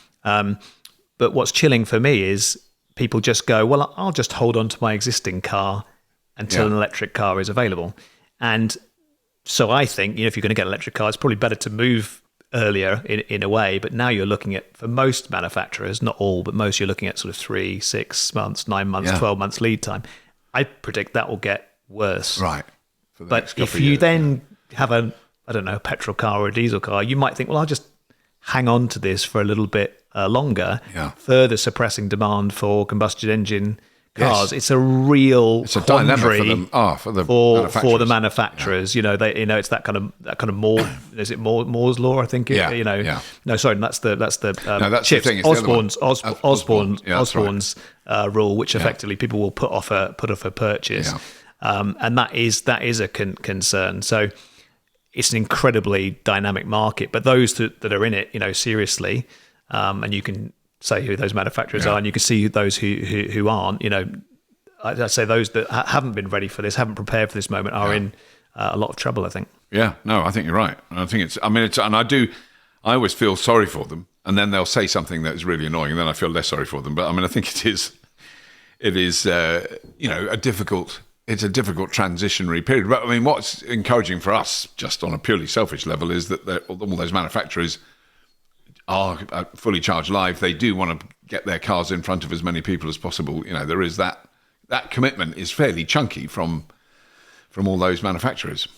But what's chilling for me is people just go, well, I'll just hold on to my existing car until an electric car is available. And so I think, if you're going to get an electric car, it's probably better to move earlier in a way. But now you're looking at, for most manufacturers, not all, but most, you're looking at sort of 3, 6 months, 9 months, 12 months lead time. I predict that will get worse. Right. But if you then have a petrol car or a diesel car, you might think, well, I'll just hang on to this for a little bit longer, further suppressing demand for combustion engine cars. It's a real dilemma for the manufacturers. It's that kind of Moore. Is it Moore's law? I think. No, sorry, that's the chips. Osborne's rule, which effectively people will put off a purchase, and that is a concern. So it's an incredibly dynamic market, but those that are in it, seriously, and you can say who those manufacturers are, and you can see those who aren't. I'd say those that haven't been ready for this, haven't prepared for this moment, are in a lot of trouble, I think. Yeah, no, I think you're right. I think I always feel sorry for them, and then they'll say something that's really annoying, and then I feel less sorry for them. But I think it is a difficult transitionary period. But what's encouraging for us, just on a purely selfish level, is that all those manufacturers are fully charged live, they do want to get their cars in front of as many people as possible. You know, there is that commitment is fairly chunky from all those manufacturers.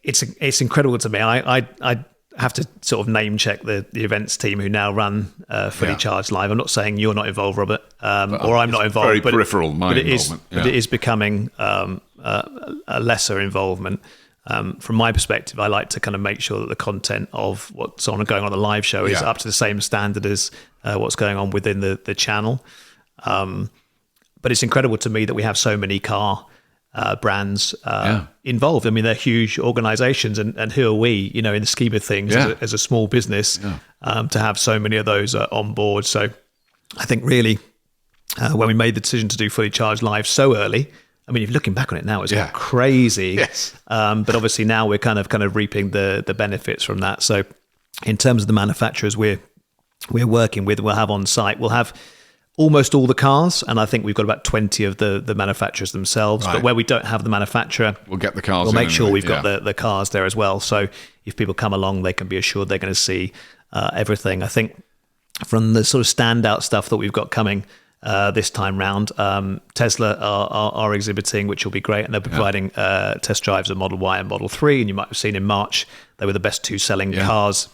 It's incredible to me. I have to sort of name check the events team who now run Fully Charged Live. I'm not saying you're not involved, Robert, or I'm not involved. Very peripheral, my involvement. But it is becoming a lesser involvement. From my perspective, I like to kind of make sure that the content of what's going on the live show is up to the same standard as what's going on within the channel. But it's incredible to me that we have so many car brands involved. I mean, they're huge organizations, and who are we, in the scheme of things, as a small business, to have so many of those on board. So I think really when we made the decision to do Fully Charged Live so early, I mean, if looking back on it now, it's crazy. Yes. But obviously now we're kind of reaping the benefits from that. So in terms of the manufacturers we're working with, we'll have on site, we'll have almost all the cars, and I think we've got about 20 of the manufacturers themselves. Right. But where we don't have the manufacturer, we'll get the cars. We'll make sure we've got the cars there as well. So if people come along, they can be assured they're going to see everything. I think from the sort of standout stuff that we've got coming this time round, Tesla are exhibiting, which will be great, and they're providing test drives of Model Y and Model 3, and you might have seen in March they were the best two selling cars,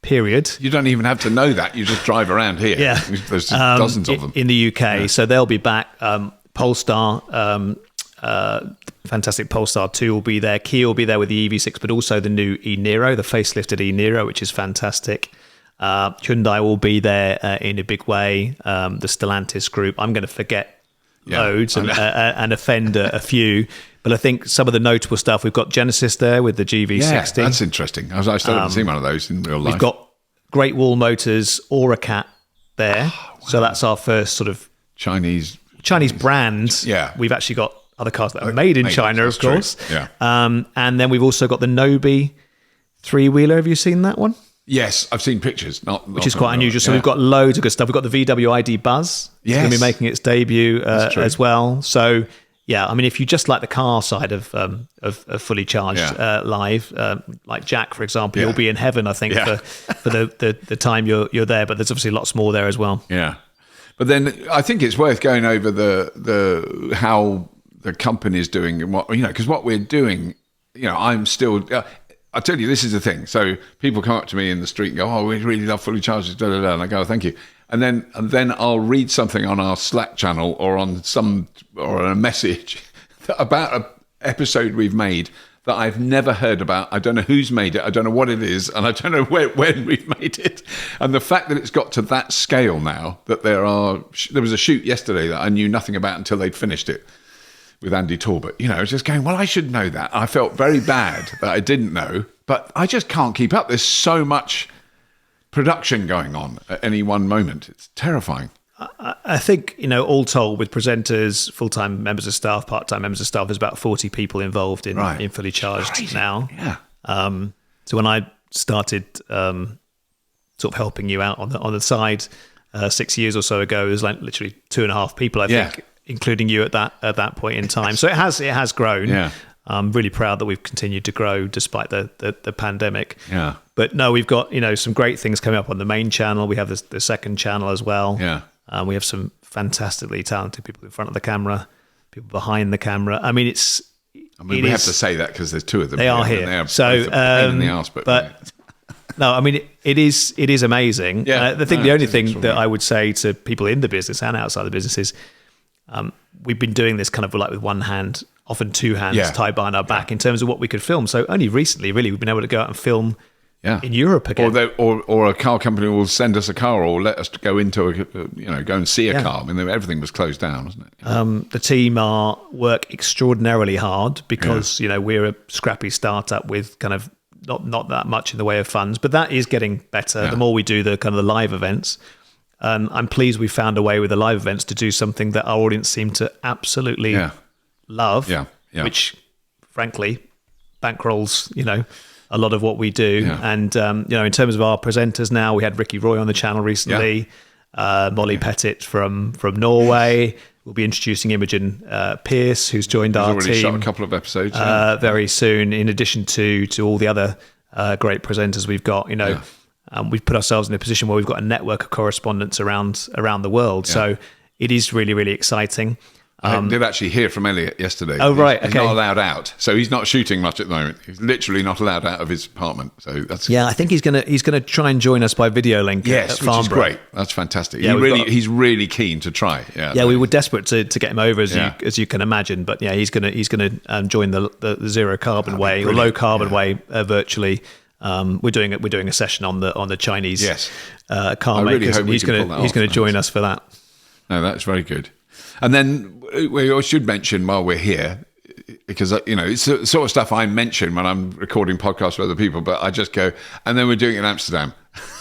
period. You don't even have to know that, you just drive around here. There's dozens of them in the UK. So they'll be back. Polestar, fantastic Polestar 2 will be there. Kia will be there with the EV6, but also the new e-Niro, the facelifted e-Niro, which is fantastic. Hyundai will be there in a big way. The Stellantis group. I'm going to forget loads and offend a few, but I think some of the notable stuff, we've got Genesis there with the GV60. Yeah, that's interesting. I still haven't seen one of those in real life. We've got Great Wall Motors, Auracat there. Wow. So that's our first sort of Chinese brand. Yeah. We've actually got other cars that are made in China, of course. True. Yeah. And then we've also got the Nobi three-wheeler. Have you seen that one? Yes, I've seen pictures. Which is quite unusual. So we've got loads of good stuff. We've got the VW ID Buzz. It's going to be making its debut as well. So yeah, I mean, if you just like the car side of Fully Charged Live, like Jack, for example, you'll be in heaven, I think, for the time you're there. But there's obviously lots more there as well. Yeah, but then I think it's worth going over the how the company's doing and what, because what we're doing, I'm still. I'll tell you, this is the thing. So people come up to me in the street and go, "Oh, we really love Fully Charged," and I go, "Oh, thank you." And then I'll read something on our Slack channel or on a message about an episode we've made that I've never heard about. I don't know who's made it. I don't know what it is, and I don't know when we've made it. And the fact that it's got to that scale now, that there was a shoot yesterday that I knew nothing about until they'd finished it with Andy Talbot. I was just going, well, I should know that. I felt very bad that I didn't know, but I just can't keep up. There's so much production going on at any one moment. It's terrifying. I think, all told, with presenters, full-time members of staff, part-time members of staff, there's about 40 people involved in Fully Charged now. Yeah. So when I started sort of helping you out on the side 6 years or so ago, it was like literally 2.5 people, I think, including you at that point in time. So it has grown. Yeah. I'm really proud that we've continued to grow despite the pandemic. Yeah. But no, we've got some great things coming up on the main channel. We have the second channel as well. Yeah. We have some fantastically talented people in front of the camera, people behind the camera. I mean, we have to say that because there's two of them. They are here. They are so, both a pain in the arse, but no, I mean, it is amazing. Yeah. I think the only thing that I would say to people in the business and outside the business is we've been doing this kind of like with one hand, often two hands tied behind our back in terms of what we could film. So only recently, really, we've been able to go out and film in Europe again. Or a car company will send us a car or let us go into go and see a car. I mean, everything was closed down, wasn't it? The team work extraordinarily hard because we're a scrappy startup with kind of not that much in the way of funds, but that is getting better. The more we do the kind of the live events. I'm pleased we found a way with the live events to do something that our audience seemed to absolutely love, which frankly bankrolls, a lot of what we do. Yeah. And, in terms of our presenters now, we had Ricky Roy on the channel recently, Molly Pettit from Norway. We'll be introducing Imogen Pierce, who's joined our already team. Shot a couple of episodes. Very soon, in addition to all the other great presenters we've got, we've put ourselves in a position where we've got a network of correspondents around the world. Yeah. So it is really, really exciting. I did actually hear from Elliot yesterday. Oh, right. He's not allowed out. So he's not shooting much at the moment. He's literally not allowed out of his apartment. So that's... Yeah, I think he's gonna try and join us by video link at which Farnborough. is great. That's fantastic. Yeah, he's really keen to try. Yeah, we were desperate to get him over, as you can imagine. But yeah, he's gonna join the zero carbon way or low carbon way virtually. We're doing a session on the Chinese car makers. And he's going to join us for that. No, that's very good. And then we should mention while we're here, because it's the sort of stuff I mention when I'm recording podcasts for other people, but I just go, and then we're doing it in Amsterdam.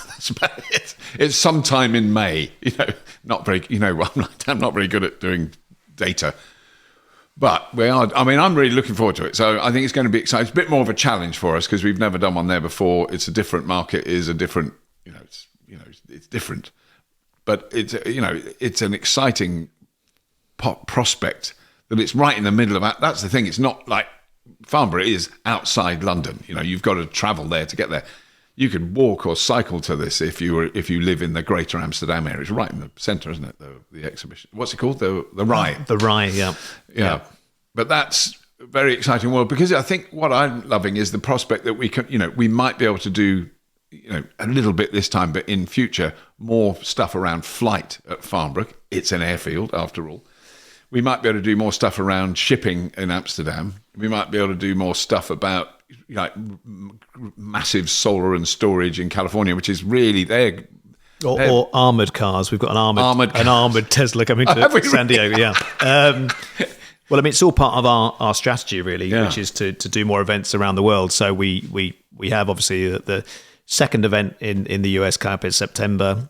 That's about it. It's sometime in May. Not very. I'm not very good at doing data. But we are. I mean, I'm really looking forward to it. So I think it's going to be exciting. It's a bit more of a challenge for us because we've never done one there before. It's a different market. Is a different. It's different. But it's an exciting prospect that it's right in the middle of. That's the thing. It's not like Farnborough is outside London. You've got to travel there to get there. You could walk or cycle to this if you live in the Greater Amsterdam area. It's right in the centre, isn't it? The exhibition. What's it called? The Rye. The Rye, yeah. But that's a very exciting world because I think what I'm loving is the prospect that we can, we might be able to do, a little bit this time, but in future more stuff around flight at Farnborough. It's an airfield after all. We might be able to do more stuff around shipping in Amsterdam. We might be able to do more stuff about massive solar and storage in California, which is really or armoured cars. We've got an armoured Tesla coming to San Diego. Yeah. Well, I mean, it's all part of our strategy, really, which is to do more events around the world. So we have obviously the second event in the US coming up in September.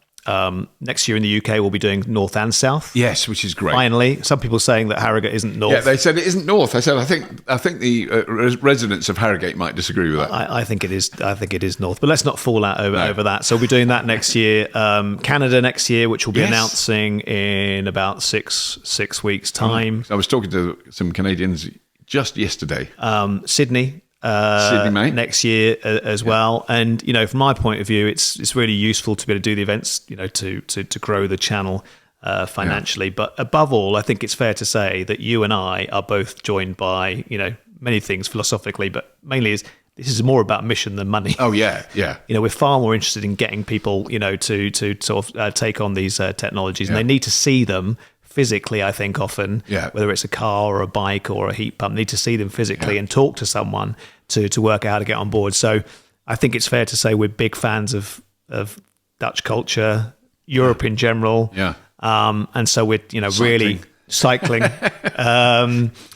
Next year in the UK, we'll be doing North and South. Yes, which is great. Finally, some people saying that Harrogate isn't North. Yeah, they said it isn't North. I said I think the residents of Harrogate might disagree with that. I think it is. I think it is North, but let's not fall out over that. So we're doing that next year. Canada next year, which we'll be announcing in about six weeks' time. I was talking to some Canadians just yesterday. Sydney. Sydney, next year as well, and from my point of view, it's really useful to be able to do the events, to grow the channel financially. But above all, I think it's fair to say that you and I are both joined by many things philosophically, but mainly this is more about mission than money. Oh yeah. We're far more interested in getting people to sort of take on these technologies, and they need to see them physically, I think often, whether it's a car or a bike or a heat pump, need to see them physically and talk to someone to work out how to get on board. So I think it's fair to say we're big fans of Dutch culture, Europe in general. Yeah. And so we're, really cycling.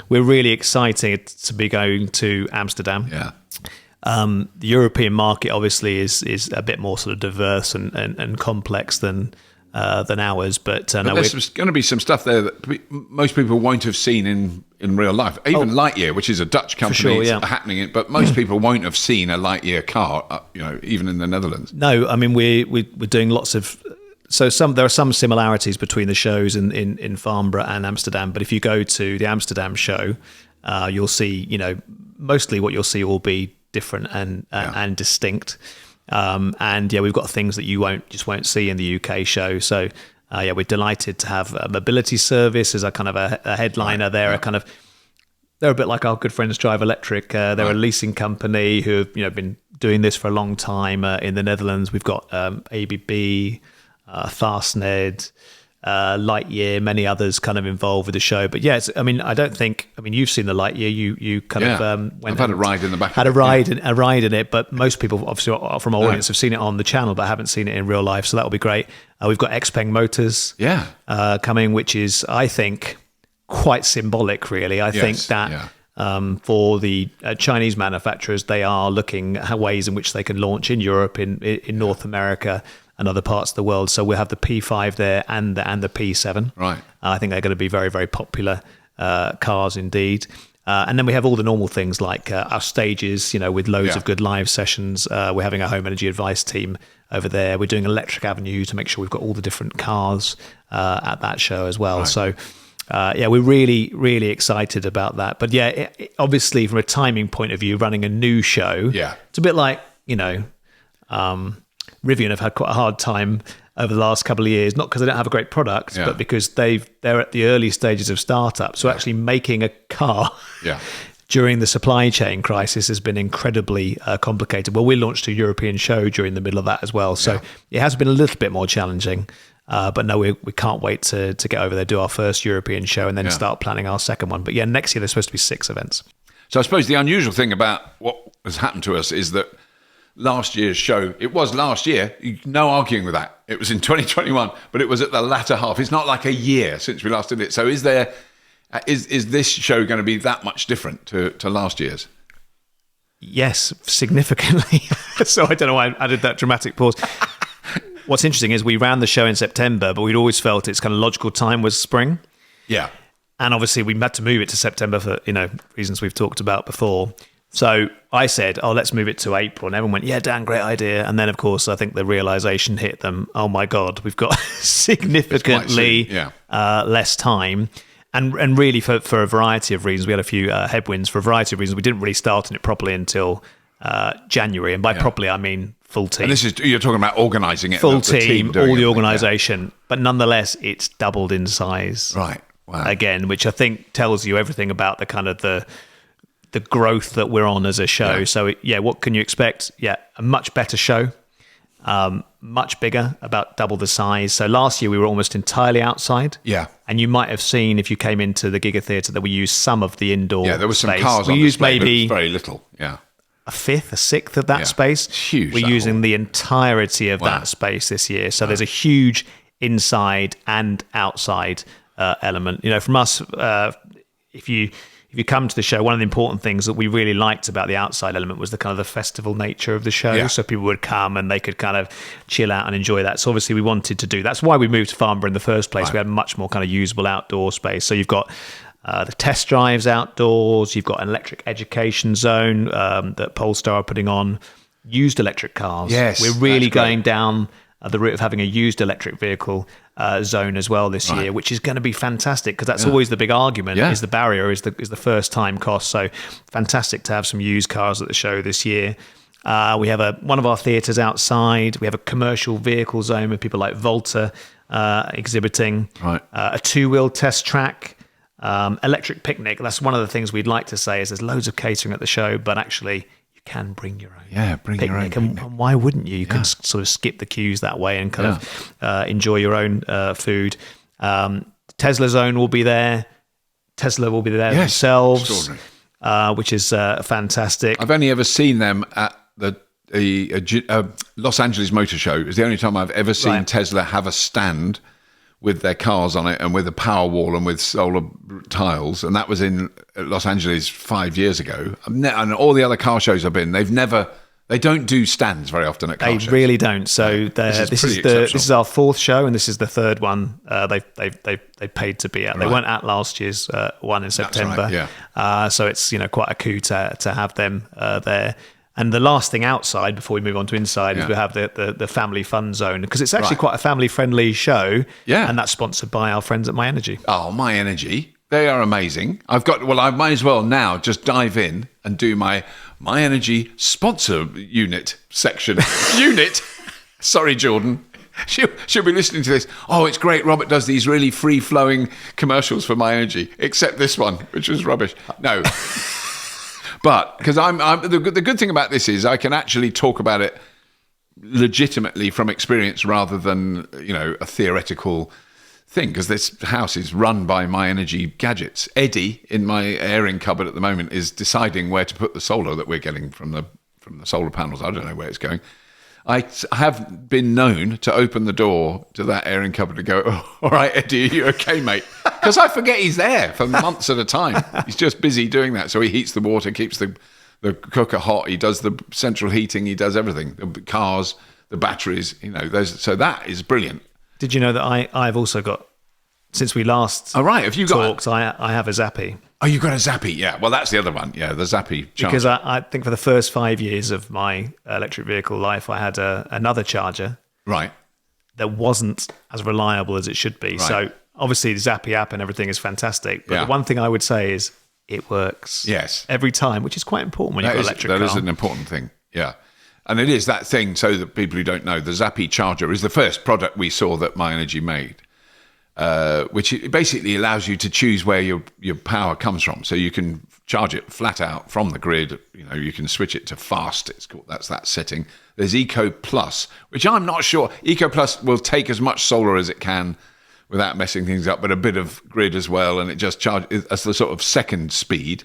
We're really excited to be going to Amsterdam. Yeah. The European market obviously is a bit more sort of diverse and complex than ours, but there's going to be some stuff there that most people won't have seen in real life. Even Lightyear, which is a Dutch company, is happening, but most people won't have seen a Lightyear car, even in the Netherlands. No, I mean we're doing lots of. So there are some similarities between the shows in Farnborough and Amsterdam, but if you go to the Amsterdam show, you'll see mostly what you'll see will be different and distinct. And we've got things that you won't see in the UK show. So we're delighted to have a mobility service as a kind of a headliner there. They're a bit like our good friends Drive Electric. They're a leasing company who have been doing this for a long time in the Netherlands. We've got ABB, Fastned, Lightyear, many others kind of involved with the show. But I don't think you've seen the Lightyear. You kind of went. I've had a ride in the back. Had a ride in it, but most people obviously from our audience have seen it on the channel, but haven't seen it in real life. So that'll be great. We've got Xpeng Motors, coming, which is I think quite symbolic. Really, I think that. For the Chinese manufacturers, they are looking at ways in which they can launch in Europe, in North America, and other parts of the world. So we'll have the P5 there and the P7. Right. I think they're going to be very, very popular cars indeed. And then we have all the normal things like our stages, with loads of good live sessions. We're having a home energy advice team over there. We're doing Electric Avenue to make sure we've got all the different cars at that show as well. Right. So we're really, really excited about that. But obviously from a timing point of view, running a new show, it's a bit like, Rivian have had quite a hard time over the last couple of years, not because they don't have a great product, but because they're at the early stages of startup. So actually making a car during the supply chain crisis has been incredibly complicated. Well, we launched a European show during the middle of that as well. So it has been a little bit more challenging. But no, we can't wait to get over there, do our first European show, and then start planning our second one. But yeah, next year there's supposed to be 6 events. So I suppose the unusual thing about what has happened to us is that last year's show, it was last year, no arguing with that. It was in 2021, but it was at the latter half. It's not like a year since we last did it. So is this show going to be that much different to last year's? Yes, significantly. So I don't know why I added that dramatic pause. What's interesting is we ran the show in September, but we'd always felt its kind of logical time was spring. Yeah. And obviously we had to move it to September for, reasons we've talked about before. So I said, let's move it to April. And everyone went, yeah, Dan, great idea. And then, of course, I think the realization hit them, oh, my God, we've got significantly less time. And really, for a variety of reasons, we had a few headwinds. For a variety of reasons, we didn't really start on it properly until January. And by properly, I mean full team. And you're talking about organising it. Full team, all the organisation. But nonetheless, it's doubled in size. Right. Wow. Again, which I think tells you everything about the kind of the growth that we're on as a show. So what can you expect? A much better show, much bigger, about double the size. So last year we were almost entirely outside. Yeah. And you might have seen if you came into the Giga Theatre that we used some of the indoor there was some space. cars we on used display, maybe but very little. Yeah. A fifth, a sixth of that space. It's huge. We're using the entirety of that space this year. So there's a huge inside and outside element. From us, if you come to the show, one of the important things that we really liked about the outside element was the kind of the festival nature of the show. Yeah. So people would come and they could kind of chill out and enjoy that. So obviously we wanted to do. That's why we moved to Farnborough in the first place. Right. We had much more kind of usable outdoor space. So you've got the test drives outdoors. You've got an electric education zone that Polestar are putting on. Used electric cars. Yes, we're really going down the route of having a used electric vehicle zone as well this year, which is going to be fantastic because that's always the big argument. Is the barrier is the first time cost. So fantastic to have some used cars at the show this year. We have one of our theatres outside. We have a commercial vehicle zone with people like Volta exhibiting. Right. A 2-wheel test track. Electric picnic. That's one of the things we'd like to say is there's loads of catering at the show, but actually you can bring your own. Yeah, bring picnic. Your own picnic. And why wouldn't you? You can sort of skip the queues that way and kind of enjoy your own food. Tesla zone will be there. Tesla will be there themselves, which is fantastic. I've only ever seen them at the Los Angeles Motor Show. It's the only time I've ever seen Tesla have a stand with their cars on it and with a power wall and with solar tiles. And that was in Los Angeles 5 years ago. And all the other car shows I've been, they don't do stands very often at car shows. They really don't. So this is our 4th show and this is the 3rd one they paid to be at. They weren't at last year's one in September. That's right, so it's quite a coup to have them there. And the last thing outside, before we move on to inside, is we have the family fun zone, because it's actually quite a family-friendly show. Yeah. And that's sponsored by our friends at Myenergi. Oh, Myenergi. They are amazing. I might as well now just dive in and do my Myenergi sponsor unit section. Unit? Sorry, Jordan. She'll be listening to this. Oh, it's great. Robert does these really free-flowing commercials for Myenergi, except this one, which was rubbish. No. But because the good thing about this is I can actually talk about it legitimately from experience rather than a theoretical thing, because this house is run by Myenergi gadgets. Eddie in my airing cupboard at the moment is deciding where to put the solar that we're getting from the solar panels. I don't know where it's going. I have been known to open the door to that airing cupboard and go, oh, all right, Eddie, are you okay, mate? Because I forget he's there for months at a time. He's just busy doing that. So he heats the water, keeps the cooker hot. He does the central heating. He does everything. The cars, the batteries, so that is brilliant. Did you know that I've also got, since we last have you talked, I have a zappi. Oh, you've got a zappi, yeah. Well, that's the other one, yeah, the zappi charger. Because I think for the first 5 years of my electric vehicle life, I had another charger. Right. That wasn't as reliable as it should be. Right. So obviously the Zappi app and everything is fantastic. But the one thing I would say is it works. Yes. Every time, which is quite important when you've got an electric car. That is an important thing, yeah. And it is that thing, so that people who don't know, the Zappi charger is the first product we saw that Myenergi made, which it basically allows you to choose where your power comes from. So you can charge it flat out from the grid. You can switch it to fast. That's that setting. There's Eco Plus, which I'm not sure. Eco Plus will take as much solar as it can without messing things up, but a bit of grid as well, and it just charges as the sort of second speed.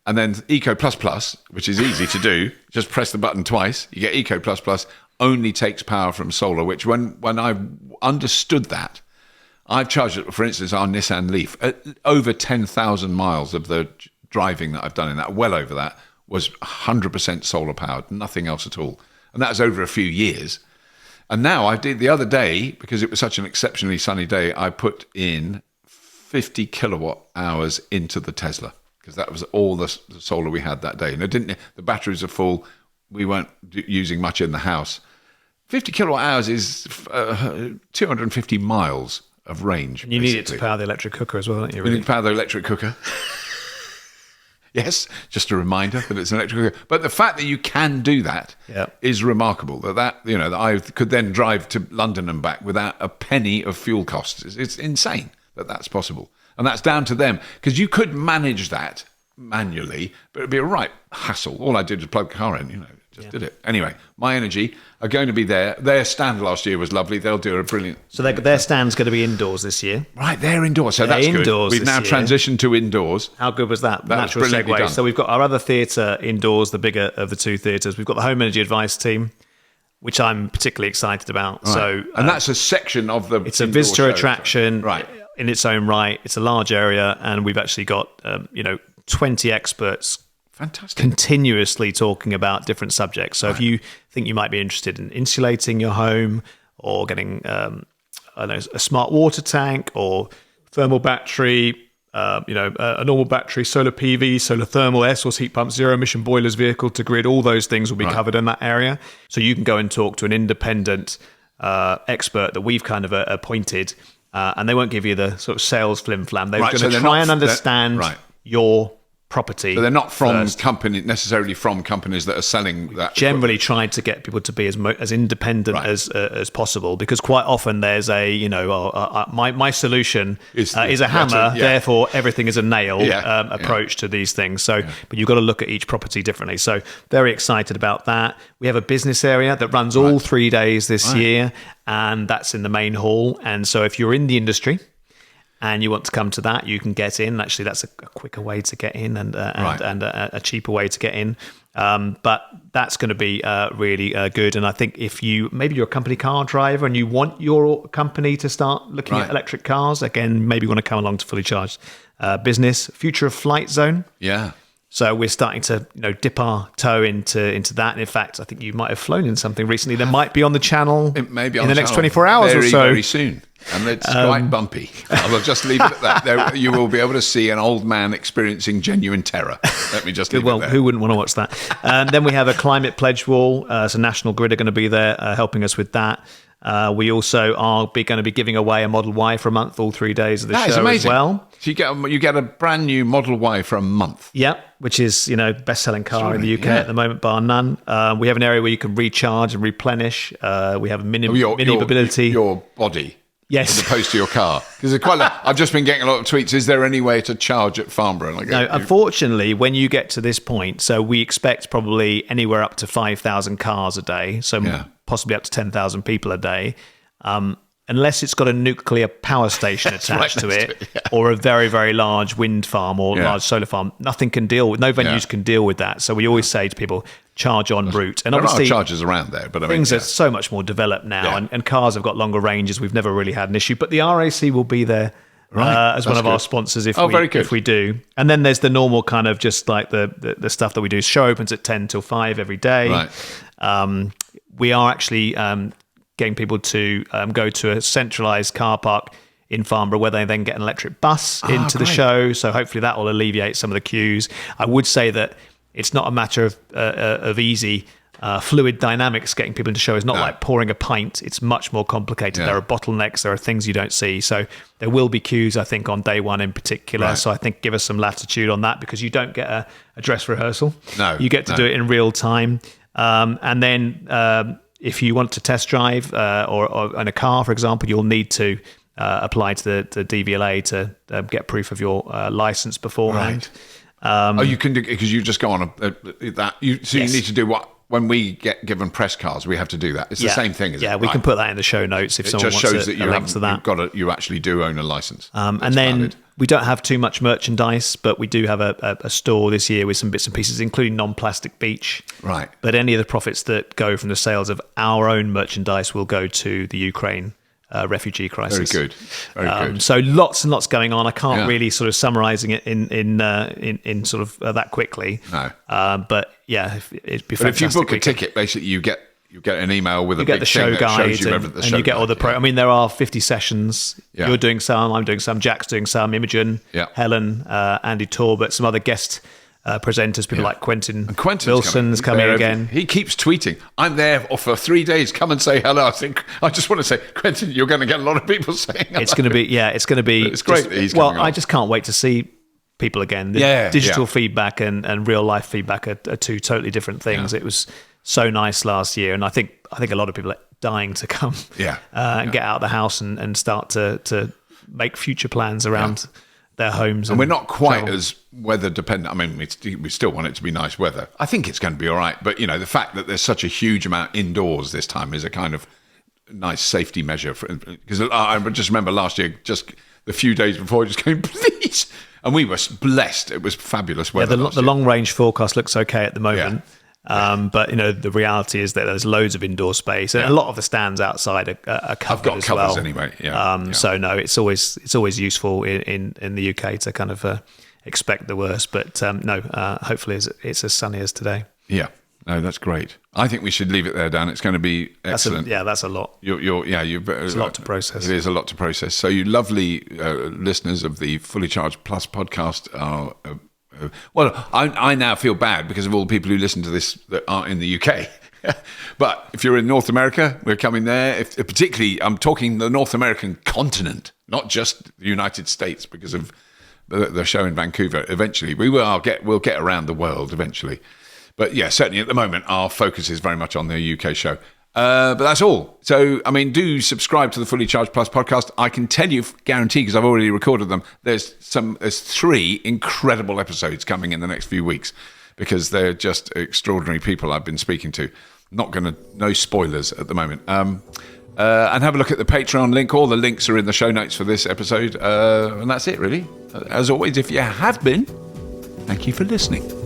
And then Eco Plus Plus, which is easy to do, just press the button twice. You get Eco Plus Plus, only takes power from solar, which when I understood that, I've charged it, for instance, our Nissan Leaf. Over 10,000 miles of the driving that I've done in that, well over that, was 100% solar powered, nothing else at all. And that was over a few years. And now I did the other day, because it was such an exceptionally sunny day, I put in 50 kilowatt hours into the Tesla, because that was all the solar we had that day. And the batteries are full. We weren't using much in the house. 50 kilowatt hours is 250 miles of range. And you need it to power the electric cooker as well, don't you? Really? We need to power the electric cooker. Yes, just a reminder that it's an electric cooker. But the fact that you can do that is remarkable. That I could then drive to London and back without a penny of fuel costs. It's insane that that's possible. And that's down to them, because you could manage that manually, but it'd be a right hassle. All I did was plug the car in, did it. Anyway, Myenergi are going to be there. Their stand last year was lovely. They'll do a brilliant... So their stand's going to be indoors this year. Right, they're indoors. So that's indoors good. We've now transitioned to indoors. How good was that? That Natural was segue. done. So we've got our other theatre indoors, the bigger of the two theatres. We've got the Home Energy Advice team, which I'm particularly excited about. Right. So, and that's a section of the... It's a visitor attraction. Right. In its own right. It's a large area, and we've actually got 20 experts continuously talking about different subjects. So if you think you might be interested in insulating your home, or getting a smart water tank, or thermal battery, a normal battery, solar PV, solar thermal, air source heat pump, zero emission boilers, vehicle to grid, all those things will be covered in that area. So you can go and talk to an independent expert that we've kind of appointed. And they won't give you the sort of sales flim-flam. They're going to try and understand your property. So they're not necessarily from companies that are selling that. Generally trying to get people to be as independent as possible, because quite often there's my solution is a hammer, therefore everything is a nail approach to these things. So, but you've got to look at each property differently. So very excited about that. We have a business area that runs all 3 days this year, and that's in the main hall. And so if you're in the industry and you want to come to that, you can get in. Actually, that's a quicker way to get in, and a cheaper way to get in. But that's going to be really good. And I think if maybe you're a company car driver and you want your company to start looking at electric cars, again, maybe you want to come along to Fully Charged Business. Future of Flight Zone. Yeah. So we're starting to dip our toe into that. And in fact, I think you might have flown in something recently that might be on the channel in the next 24 hours or so. Very soon. And it's quite bumpy. I will just leave it at that. You will be able to see an old man experiencing genuine terror. Let me just leave it there. Who wouldn't want to watch that? And then we have a climate pledge wall. So National Grid are going to be there helping us with that. We also are going to be giving away a Model Y for a month, all 3 days of the show as well. So you get a brand new Model Y for a month. Yep, which is best-selling car in the UK at the moment, bar none. We have an area where you can recharge and replenish. We have mini mobility. Your body. Yes. As opposed to your car. Because I've just been getting a lot of tweets. Is there any way to charge at Farnborough? No, unfortunately, when you get to this point, so we expect probably anywhere up to 5,000 cars a day, so possibly up to 10,000 people a day, unless it's got a nuclear power station attached to it, or a very, very large wind farm or large solar farm. No venues can deal with that. So we always say to people, charge en route. And obviously, there are chargers around there, but things are so much more developed now, and cars have got longer ranges. We've never really had an issue, but the RAC will be there as one of our sponsors if we do. And then there's the normal kind of just like the stuff that we do. Show opens at 10 till 5 every day. We are actually getting people to go to a centralised car park in Farnborough, where they then get an electric bus into the show. So hopefully that will alleviate some of the queues. I would say that it's not a matter of easy fluid dynamics. Getting people into show is not like pouring a pint. It's much more complicated. There are bottlenecks. There are things you don't see. So there will be queues, I think, on day one in particular. So I think give us some latitude on that, because you don't get a dress rehearsal. No. You get to do it in real time. And then if you want to test drive or in a car, for example, you'll need to apply to the DVLA to get proof of your license beforehand. Right. You can do, because you just go on that. You need to do what. When we get given press cards, we have to do that. It's the same thing, isn't it? Yeah, we can put that in the show notes if someone wants shows that a link to that. You actually do own a license. And then valid. We don't have too much merchandise, but we do have a store this year with some bits and pieces, including non-plastic beach. Right. But any of the profits that go from the sales of our own merchandise will go to the Ukraine refugee crisis. Very good. Very good. So lots and lots going on. I can't really sort of summarising it in sort of that quickly. No. But yeah, it'd be fantastic. But if you book a ticket, basically you get an email with a big show thing that guide shows you and you get all the I mean, there are 50 sessions. Yeah. You're doing some, I'm doing some, Jack's doing some, Imogen, Helen, Andy Torbett, some other guest presenters, people like Quentin Wilson's coming again. He keeps tweeting, I'm there for 3 days, come and say hello. I just want to say, Quentin, you're going to get a lot of people saying hello. It's going to be, it's great that he's coming on. I just can't wait to see people again. The digital feedback and real life feedback are two totally different things. It was so nice last year, and I think a lot of people are dying to come and get out of the house and start to make future plans around their homes. And we're not quite as weather dependent. I mean, we still want it to be nice weather. I think it's going to be all right. But, the fact that there's such a huge amount indoors this time is a kind of nice safety measure. Because I just remember last year, just the few days before, just going, please. And we were blessed. It was fabulous weather. The long range forecast looks okay at the moment. But the reality is that there's loads of indoor space, and a lot of the stands outside are covered. I've got as covers well. Anyway. So no, it's always useful in the UK to kind of expect the worst. But hopefully it's as sunny as today. Yeah, no, that's great. I think we should leave it there, Dan. It's going to be excellent. That's a lot. It's a lot to process. It is a lot to process. So you lovely listeners of the Fully Charged Plus podcast are. Well, I now feel bad because of all the people who listen to this that aren't in the UK. But if you're in North America, we're coming there. Particularly, I'm talking the North American continent, not just the United States, because of the show in Vancouver. Eventually, we'll get around the world eventually. But yeah, certainly at the moment, our focus is very much on the UK show. But that's all. So, I mean, do subscribe to the Fully Charged Plus podcast. I can tell you, guarantee, because I've already recorded them, there's 3 incredible episodes coming in the next few weeks, because they're just extraordinary people I've been speaking to. No spoilers at the moment. And have a look at the Patreon link. All the links are in the show notes for this episode. And that's it, really. As always, if you have been, thank you for listening.